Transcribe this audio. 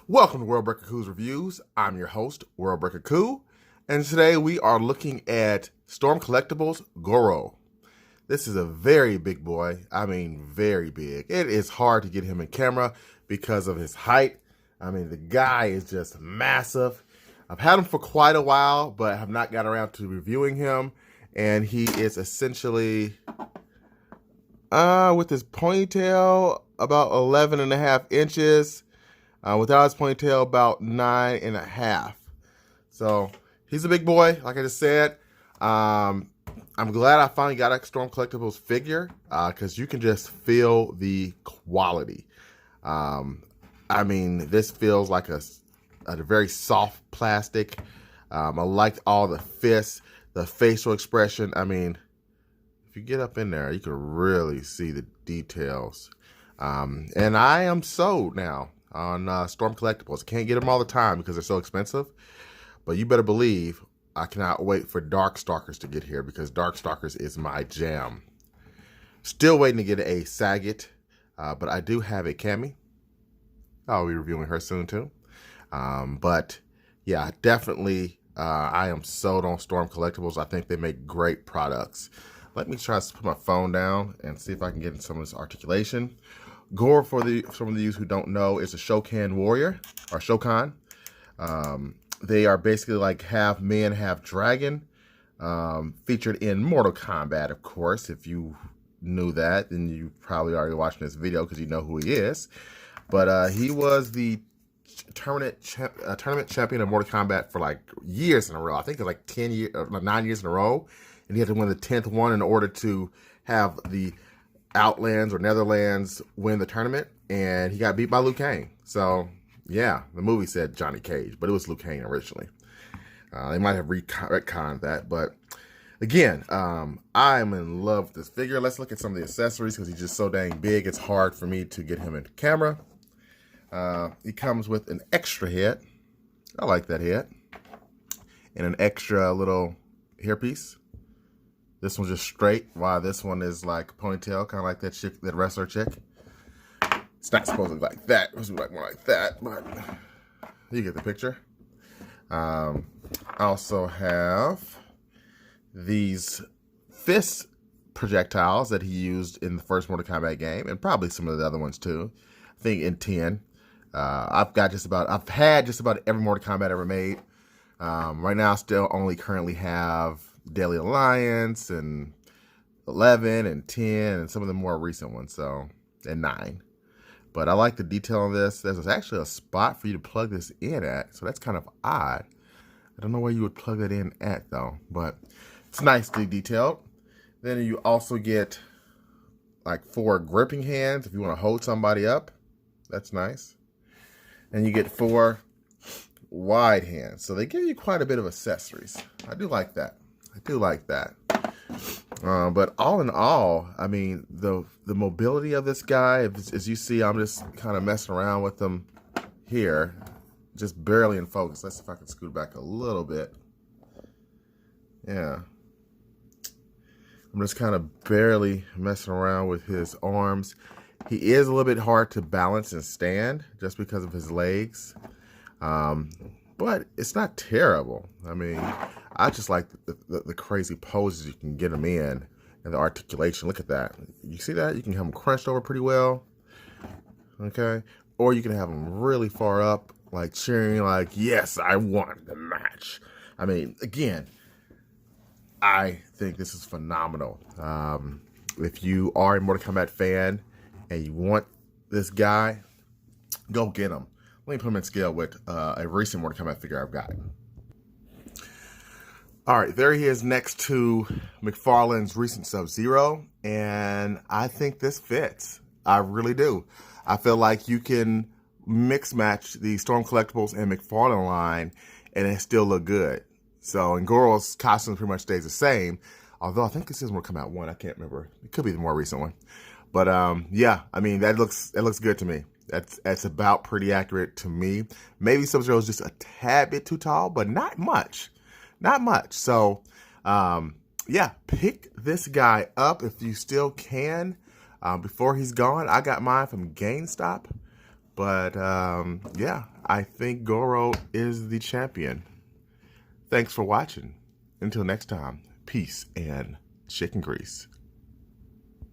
Welcome to World Breaker Coo's Reviews. I'm your host, World Breaker Coo, and today we are looking at Storm Collectibles Goro. This is a very big boy. I mean, very big. It is hard to get him in camera because of his height. I mean, the guy is just massive. I've had him for quite a while, but have not got around to reviewing him. And he is essentially, with his ponytail, about 11 and a half inches. Without his ponytail, about 9.5. So he's a big boy, like I just said. I'm glad I finally got a Storm Collectibles figure because you can just feel the quality. I mean, this feels like a very soft plastic. I liked all the fists, the facial expression. I mean, if you get up in there, you can really see the details. And I am sold now on Storm Collectibles. Can't get them all the time because they're so expensive. But you better believe I cannot wait for Dark Stalkers to get here because Dark Stalkers is my jam. Still waiting to get a Saget, but I do have a Cammy. I'll be reviewing her soon too. But yeah, definitely I am sold on Storm Collectibles. I think they make great products. Let me try to put my phone down and see if I can get in some of this articulation. Goro, for some of you who don't know, is a Shokan warrior, or Shokan. They are basically like half man, half dragon. Featured in Mortal Kombat, of course. If you knew that, then you probably already watching this video because you know who he is. But he was the tournament champion of Mortal Kombat for like years in a row. I think it's like 9 years in a row. And he had to win the 10th one in order to have the Outlands or Netherlands win the tournament, and he got beat by Liu Kang. So yeah, the movie said Johnny Cage, but it was Liu Kang originally. They might have retconned that, but again, I'm in love with this figure. Let's look at some of the accessories because he's just so dang big. It's hard for me to get him into camera. He comes with an extra head. I like that head, and an extra little hairpiece. This one's just straight, while this one is like ponytail, kind of like that chick, that wrestler chick. It's not supposed to look like that. It's supposed to look more like that, but you get the picture. I also have these fist projectiles that he used in the first Mortal Kombat game, and probably some of the other ones too. I think in 10. I've had just about every Mortal Kombat ever made. Right now, I still only currently have Deadly Alliance and 11 and 10 and some of the more recent ones, so, and 9. But I like the detail on this. There's actually a spot for you to plug this in at, so that's kind of odd. I don't know where you would plug it in at though, but it's nicely detailed. Then you also get like 4 gripping hands if you want to hold somebody up. That's nice. And you get 4 wide hands. So they give you quite a bit of accessories. I do like that. But all in all, I mean, the mobility of this guy, as you see, I'm just kind of messing around with him here, just barely in focus. Let's see if I can scoot back a little bit. Yeah. I'm just kind of barely messing around with his arms. He is a little bit hard to balance and stand just because of his legs. But it's not terrible. I mean, I just like the crazy poses you can get him in and the articulation. Look at that. You see that? You can have him crunched over pretty well. Okay? Or you can have him really far up, like cheering, like, yes, I won the match. I mean, again, I think this is phenomenal. If you are a Mortal Kombat fan and you want this guy, go get him. Let me put him in scale with a recent Mortal Kombat figure I've got. All right, there he is next to McFarlane's recent Sub-Zero, and I think this fits. I really do. I feel like you can mix match the Storm Collectibles and McFarlane line, and it still look good. So, and Goro's costume pretty much stays the same, although I think this is Mortal Kombat 1. I can't remember. It could be the more recent one. But yeah, I mean, that looks good to me. That's about pretty accurate to me. Maybe Sub-Zero is just a tad bit too tall, but not much. Not much. So, yeah, pick this guy up if you still can before he's gone. I got mine from GameStop. But yeah, I think Goro is the champion. Thanks for watching. Until next time, peace and chicken grease.